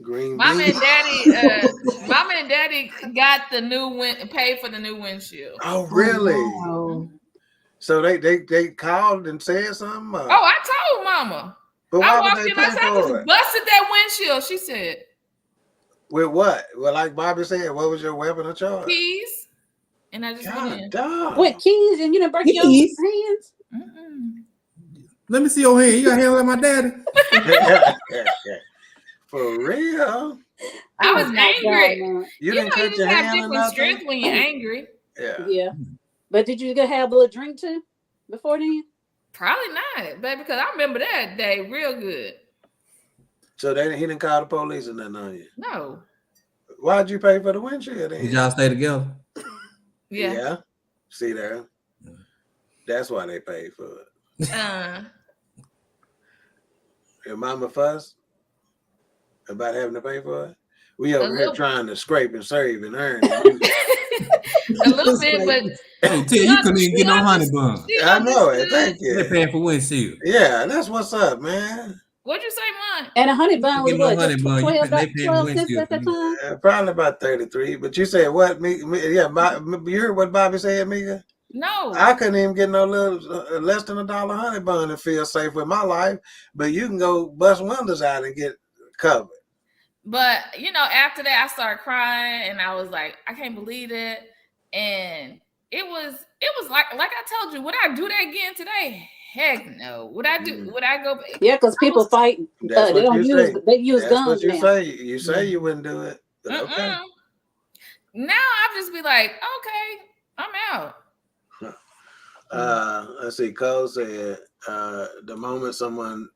green Mama bean. and Daddy got the new paid for the new windshield. Oh, really? Oh, wow. So they called and said something? Oh, I told Mama. But why I would walked they in, I pay said, I for just it? busted that windshield. She said. With what? Well, like Bobby said, what was your weapon of choice? Keys. And I just went in. God. What, keys and you didn't break your hands? Mm-mm. Let me see your hand. You got hands like my daddy. For real? I was angry. You didn't cut you your just have hand or different nothing? strength when you're angry. Yeah. Yeah. But did you have a little drink too before then? Probably not, baby, because I remember that day real good. So he didn't call the police or nothing on you? No. Why'd you pay for the windshield then? Did y'all stay together? Yeah. See there? That's why they paid for it. Your mama fuss about having to pay for it? We over here trying to scrape and save and earn. A little bit, but hey, Ted, you couldn't even get no honey bun. I know it. Thank you. They're paying for windshield. Yeah, that's what's up, man. What'd you say, Mom? And a honey bun was what? Honey bun. 12 cents at that time? Probably about 33. But you said what? You heard what Bobby said, Mika? No. I couldn't even get no little less than $1 honey bun and feel safe with my life. But you can go bust windows out and get covered. But after that, I started crying, and I was like, I can't believe it. And it was like I told you, would I do that again today? Heck no. Would I go back? Yeah, because people fight. They use guns. What you now. say. You say you wouldn't do it. Okay. Now I'll just be like, okay, I'm out. Let's see. Cole said the moment someone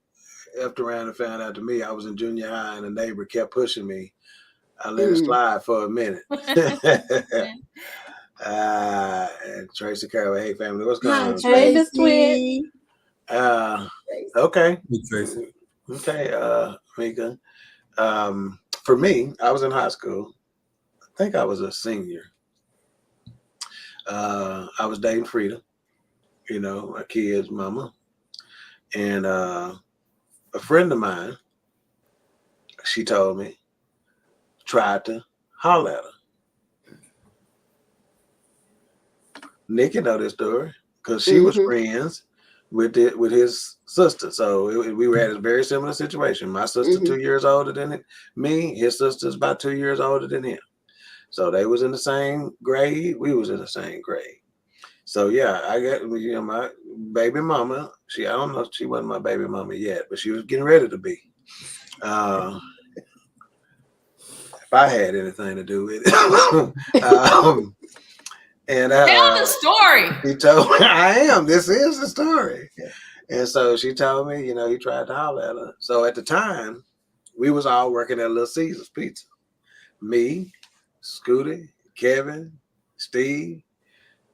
effed around and found out to me, I was in junior high and a neighbor kept pushing me. I let it slide for a minute. And Tracy Carroll, hey family, what's going on? Hey, Miss Twin. Okay. Hey, Tracy. Okay, Mika. For me, I was in high school. I think I was a senior. I was dating Frida, my kid's mama. And a friend of mine, she told me, tried to holler at her. Nikki know this story because she was friends with his sister. So we were at a very similar situation. My sister 2 years older than me. His sister's about 2 years older than him. So they was in the same grade. We was in the same grade. So yeah, I got my baby mama. I don't know if she wasn't my baby mama yet, but she was getting ready to be. If I had anything to do with it. And tell the story. He told me, I am. This is the story. And so she told me, he tried to holler at her. So at the time, we was all working at Little Caesars Pizza. Me, Scooty, Kevin, Steve.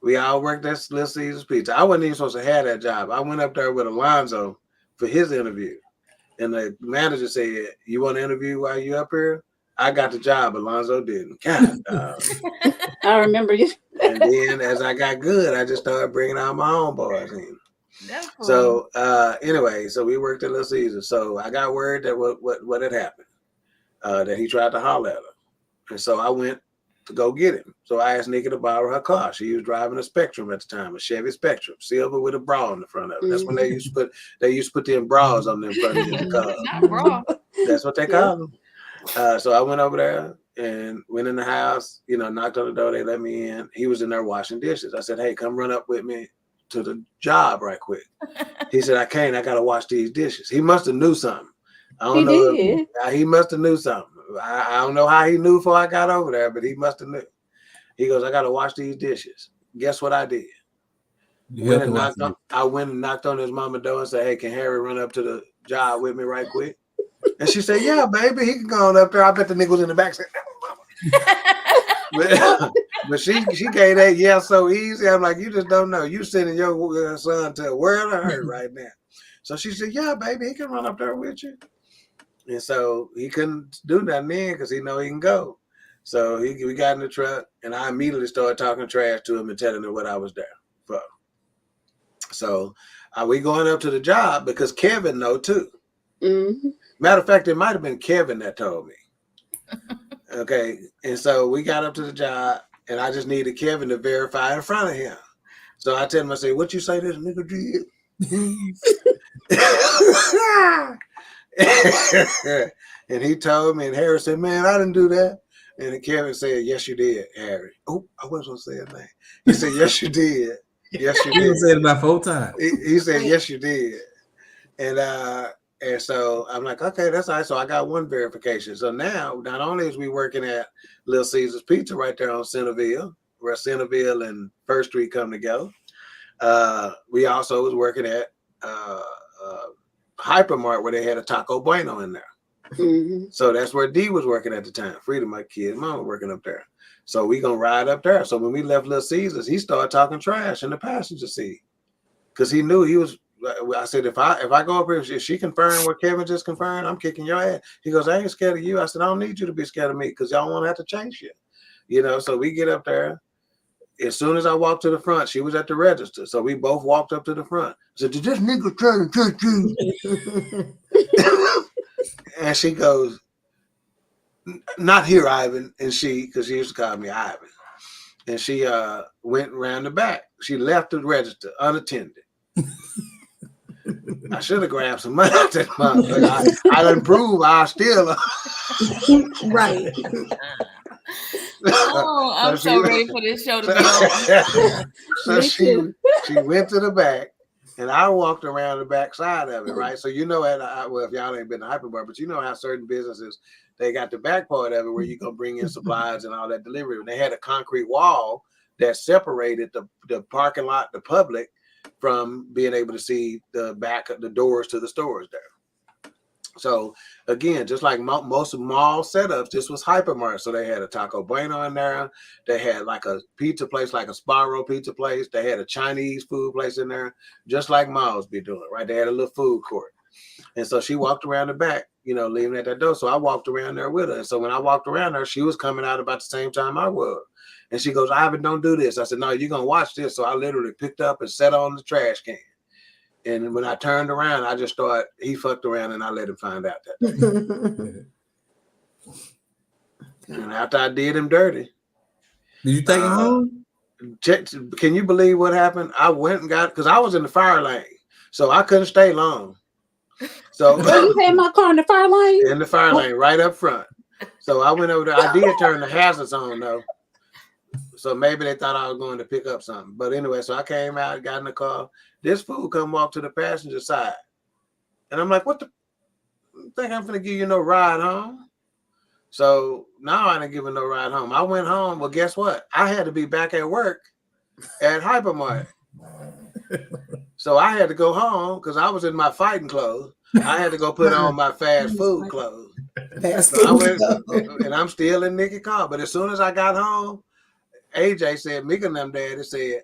We all worked at Little Caesars Pizza. I wasn't even supposed to have that job. I went up there with Alonzo for his interview. And the manager said, you want to interview while you up here? I got the job. Alonzo didn't. God, I remember you. And then as I got good, I just started bringing out my own boys in. Cool. So anyway, so we worked at Little Caesars. So I got word that what had happened, that he tried to holler at her. And so I went to go get him. So I asked Nikki to borrow her car. She was driving a Spectrum at the time, a Chevy Spectrum, silver with a bra in the front of it. That's when they used to put them bras on them front of the car. Not bra. That's what they call them. So I went over there and went in the house, knocked on the door. They let me in. He was in there washing dishes. I said, hey, come run up with me to the job right quick. He said, I can't. I got to wash these dishes. He must have knew something. I don't know. He must have knew something. I don't know how he knew before I got over there, but he must have knew. He goes, I got to wash these dishes. Guess what I did? I went and knocked on his mama door and said, "Hey, can Harry run up to the job with me right quick?" And she said, "Yeah, baby, he can go on up there." I bet the nigga was in the back saying, but she gave that yes so easy. I'm like, you just don't know. You sending your son to a world of hurt right now. So she said, "Yeah, baby, he can run up there with you." And so he couldn't do nothing then because he know he can go. So we got in the truck, and I immediately started talking trash to him and telling him what I was there for. So we going up to the job because Kevin know too. Mm-hmm. Matter of fact, it might have been Kevin that told me. Okay, and so we got up to the job, and I just needed Kevin to verify in front of him. So I tell him, I say, "What you say this nigga did?" And he told me, and Harry said, "Man, I didn't do that." And then Kevin said, "Yes, you did, Harry." Oh, I wasn't gonna say his name. He said, "Yes, you did. Yes, you did." He said it about 4 times. He said, "Yes, you did." And so I'm like, okay, that's all right. So I got one verification. So now, not only is we working at Little Caesar's Pizza right there on Centerville, where Centerville and First Street come together, we also was working at Hypermart where they had a Taco Bueno in there. Mm-hmm. So that's where D was working at the time. Freedom, my kid, mama working up there. So we gonna ride up there. So when we left Little Caesars, he started talking trash in the passenger seat because he knew he was. I said, if I go up here, if she confirmed what Kevin just confirmed, I'm kicking your ass. He goes, "I ain't scared of you." I said, "I don't need you to be scared of me because y'all won't have to chase you." You know, so we get up there. As soon as I walked to the front, she was at the register. So we both walked up to the front. I said, "Did this nigga try to touch you?" And she goes, "Not here, Ivan." And because she used to call me Ivan. And she went around the back. She left the register unattended. I should have grabbed some money at that month. I didn't prove I still right. Oh, I'm so ready for this show to be over. So she went to the back, and I walked around the back side of it, right? So you know, well, if y'all ain't been to Hypermart, but you know how certain businesses, they got the back part of it where you can bring in supplies and all that delivery. And they had a concrete wall that separated the parking lot, the public, from being able to see the back of the doors to the stores there. So again, just like most mall setups, this was Hypermart. So they had a Taco Bueno in there. They had like a pizza place, like a Sparrow pizza place. They had a Chinese food place in there, just like malls be doing, right? They had a little food court. And so she walked around the back, you know, leaving at that door. So I walked around there with her. And so when I walked around her, she was coming out about the same time I was. And she goes, "Ivan, don't do this." I said, "No, you're going to watch this." So I literally picked up and set on the trash can. And when I turned around, I just thought he fucked around and I let him find out that day. And after I did him dirty. Did you take him home? Can you believe what happened? I went and because I was in the fire lane. So I couldn't stay long. So you had my car in the fire lane? In the fire lane, right up front. So I went over there. I did turn the hazards on though. So maybe they thought I was going to pick up something. But anyway, so I came out, got in the car. This fool come walk to the passenger side. And I'm like, "What the think I'm going to give you no ride home?" So now I didn't give him no ride home. I went home. Well, guess what? I had to be back at work at Hypermart. So I had to go home because I was in my fighting clothes. I had to go put on my fast food clothes. So I went, and I'm still in Nikki's car. But as soon as I got home, AJ said, Mika and them daddy said,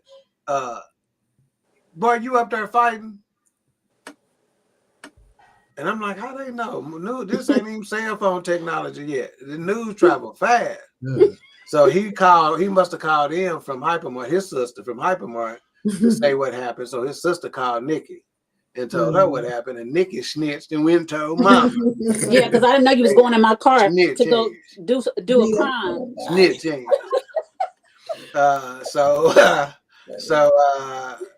"Boy, you up there fighting?" And I'm like, "How they know? This ain't even cell phone technology yet. The news travel fast." Yeah. So he must have called in from Hypermart, his sister from Hypermart, to say what happened. So his sister called Nikki and told her what happened. And Nikki snitched and went and told Mama. Yeah, because I didn't know you was going in my car to go do a crime. Snitching.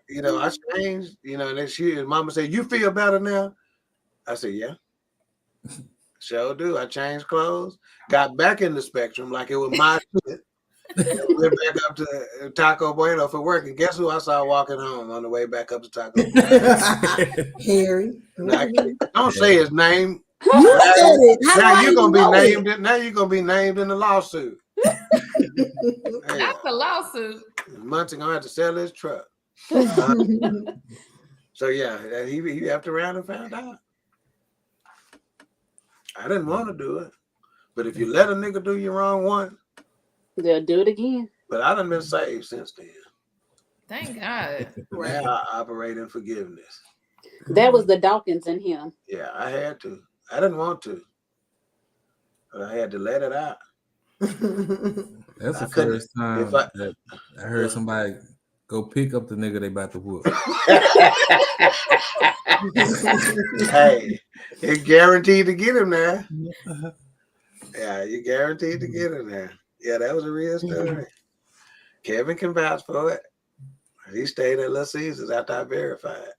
You know, I changed, you know, and then Mama said, "You feel better now?" I said, "Yeah, sure do." I changed clothes, got back in the Spectrum like it was my shit. Went back up to Taco Bueno for work. And guess who I saw walking home on the way back up to Taco Bueno? Harry. Don't say his name. You said it. Now you're gonna be named. Now you're gonna be named in the lawsuit. That's a lawsuit. Muncie gonna have to sell his truck. So yeah, he after around and found out. I didn't want to do it, but if you let a nigga do you wrong once, they'll do it again. But I done been saved since then. Thank God. Now I operate in forgiveness. That was the Dawkins in him. Yeah, I had to. I didn't want to, but I had to let it out. That's the first time that I heard somebody go pick up the nigga they about to whoop. Hey, you're guaranteed to get him there. Yeah, you're guaranteed to get him there. Yeah, that was a real story. Kevin can vouch for it. He stayed at Little Caesars after I verified.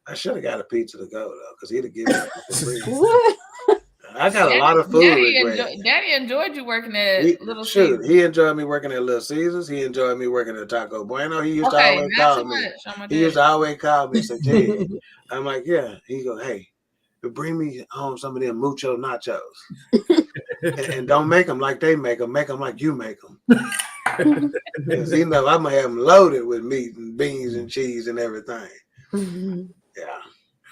I should have got a pizza to go though, because he'd have given it for free. What? I got a lot of food. Daddy enjoyed you working at Little Caesars. Caesars. He enjoyed me working at Little Caesars. He enjoyed me working at Taco Bueno. He used to always call me. He used to always call me and say, "Hey," I'm like, "Yeah." He go, "Hey, bring me home some of them mucho nachos, and don't make them like they make them. Make them like you make them." Because I'm gonna have them loaded with meat and beans and cheese and everything. Yeah.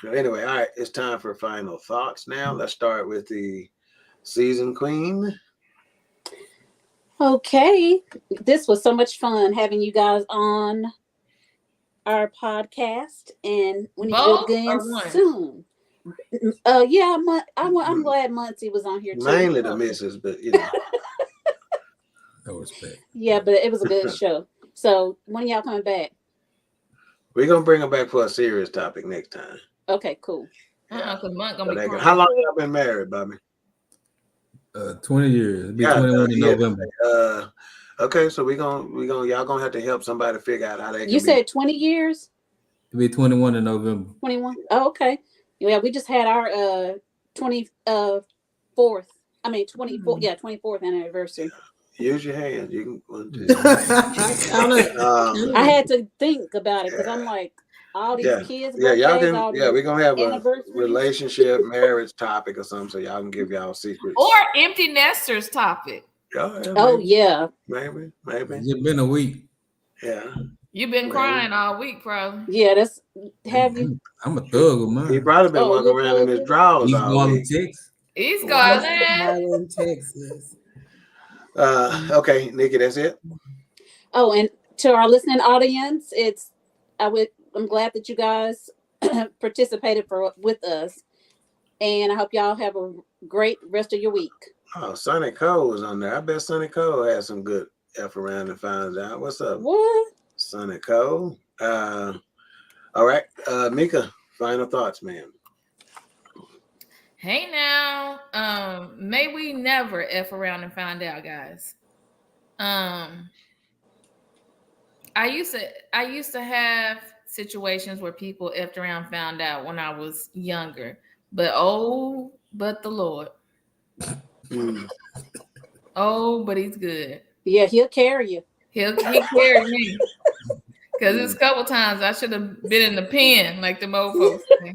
So anyway, all right, it's time for final thoughts now. Let's start with the season queen. Okay. This was so much fun having you guys on our podcast, and we need to do it again soon. Yeah, I'm glad Muncie was on here too. Mainly the missus, but you know. No respect. Yeah, but it was a good show. So when y'all coming back? We're gonna bring them back for a serious topic next time. Okay, cool. Because Monk gonna be how long y'all been married, Bobby? 20 years. It'll be 21 in November. Okay, so y'all gonna have to help somebody figure out how they. You said 20 years? It'll be 21 in November. 21. Oh, okay. Yeah, we just had our 24th. I mean 24th. Yeah, 24th anniversary. Use your hands. You can. I had to think about it because I'm like, all these kids. Yeah, y'all can. Yeah, we're gonna have a relationship, marriage topic or something, so y'all can give y'all secrets. Or empty nesters topic. Yeah, maybe. It's been a week. Yeah. You've been crying all week, bro. Yeah, that's. Have you? I'm a thug of mine. He probably been walking around in his drawers all week. East Garland, Texas. Okay, Nikki, that's it. Oh, and to our listening audience, I'm glad that you guys participated with us, and I hope y'all have a great rest of your week. Oh, Sonny Cole was on there. I bet Sonny Cole had some good F around and found out. What's up? What? Sonny Cole. All right, Mika, final thoughts, ma'am. Hey now, may we never F around and find out, guys. I used to have situations where people effed around, found out when I was younger, but the Lord. Oh, but he's good. Yeah, he'll carry you. He carried me. Because there's a couple times I should have been in the pen like the old folks say.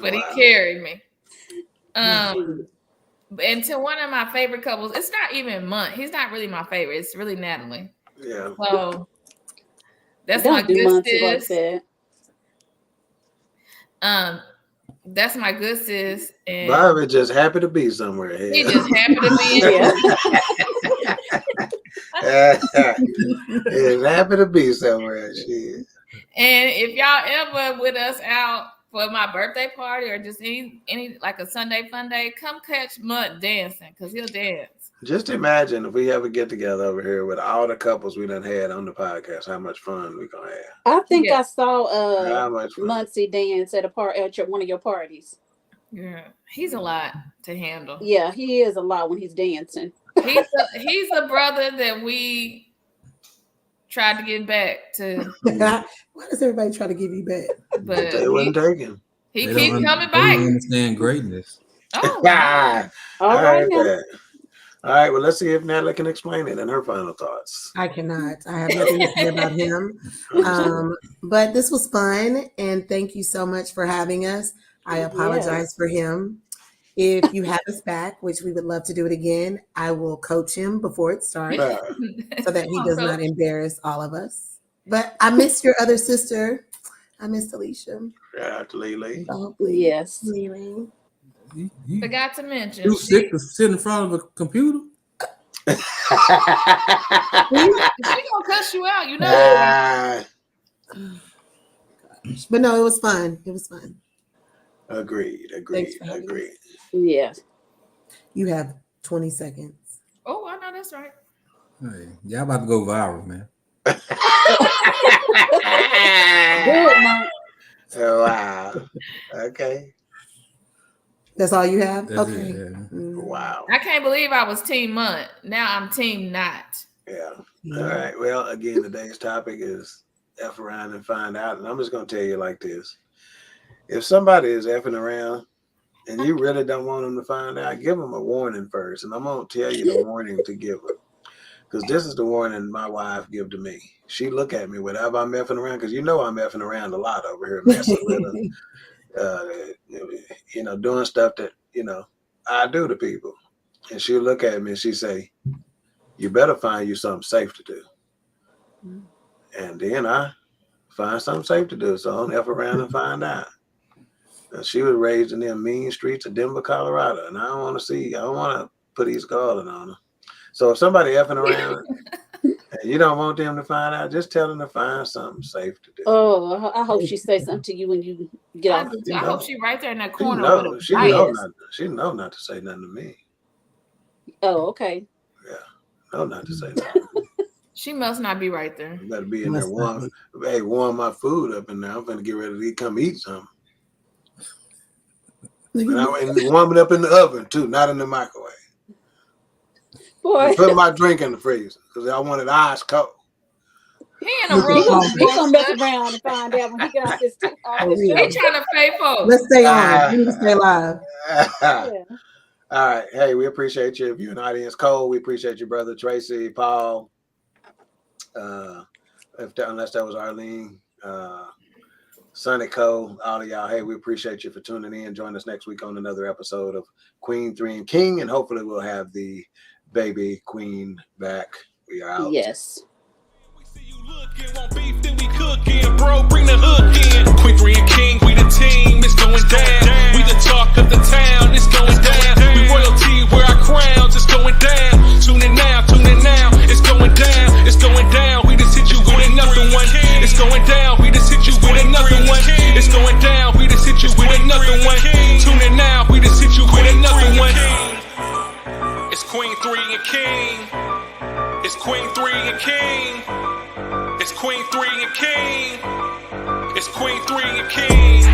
But he carried me. And to one of my favorite couples, it's not even Munt. He's not really my favorite. It's really Natalie. Yeah. So that's my good sis. Like that. That's my good sis. And Bobby just happy to be somewhere. He just happy to be here. He's happy to be somewhere. Shit. And if y'all ever with us out for my birthday party or just any like a Sunday fun day, come catch Mutt dancing because he'll dance. Just imagine if we ever get together over here with all the couples we done had on the podcast, how much fun we gonna have. I think I saw Muncie dance at one of your parties. Yeah, he's a lot to handle. Yeah, he is a lot when he's dancing. He's the brother that we tried to get back to. Why does everybody try to give you back? But they wouldn't take him. He keeps coming back. They don't understand greatness. Oh, all right. All right, well, let's see if Natalie can explain it in her final thoughts. I cannot. I have nothing to say about him. But this was fun, and thank you so much for having us. I apologize for him. If you have us back, which we would love to do it again, I will coach him before it starts so that he does not embarrass all of us. But I miss your other sister. I miss Alicia. Shout out to Lily. Yes. Lily. Forgot to mention. You sick to sit in front of a computer? She gonna cuss you out, you know. But no, it was fun. It was fun. Agreed. Yes. You have 20 seconds. Oh, I know that's right. Hey, y'all about to go viral, man. Good, Mike. Oh, wow. Okay. That's all you have? That's okay. it, yeah. Wow. I can't believe I was Team Munt. Now I'm Team Not. Yeah. All right. Well, again, today's topic is F around and find out. And I'm just going to tell you like this. If somebody is effing around and you really don't want them to find out, give them a warning first. And I'm going to tell you the warning to give them. Because this is the warning my wife give to me. She look at me whenever I'm effing around, because you know I'm effing around a lot over here, messing with her, doing stuff that, I do to people. And she'll look at me and she say, you better find you something safe to do. And then I find something safe to do, so I don't F around and find out. And she was raised in them mean streets of Denver, Colorado, and I don't want to put East Garland on her. So if somebody effing around and you don't want them to find out, just tell them to find something safe to do. Oh, I hope she says something to you when you get off. I hope she right there in that corner. She know not to say nothing to me. Oh, okay. Yeah, no, not to say nothing. She must not be right there. You better be in there warm. Hey, warm my food up in there. I'm gonna get ready to come eat something. And warm it up in the oven too, not in the microwave. Boy, put my drink in the freezer because I want it ice cold. He in a room. He's gonna mess around and find out when he get off this. He trying to pay folks. Let's stay on. We need to stay live. Yeah. All right. Hey, we appreciate you. If you're an audience, Cole, we appreciate you, brother. Tracy, Paul. Unless that was Arlene, Sonny Cole, all of y'all. Hey, we appreciate you for tuning in. Join us next week on another episode of Queen3 King, and hopefully we'll have the baby queen back. We are out. Yes. Want beef, then we cooking, bro. Bring the hook in. Queen3 King, we the team. It's going down. We the talk of the town. It's going down. We royalty, wear our crowns. It's going down. Tune in now. It's going down. It's going down. We just hit you with another one. It's going down. We just hit you with another one. It's going down. We just hit you with another one. Tune in now. We just hit you with another one. It's Queen3 King. It's Queen3 King. It's Queen3 King. It's Queen3 King.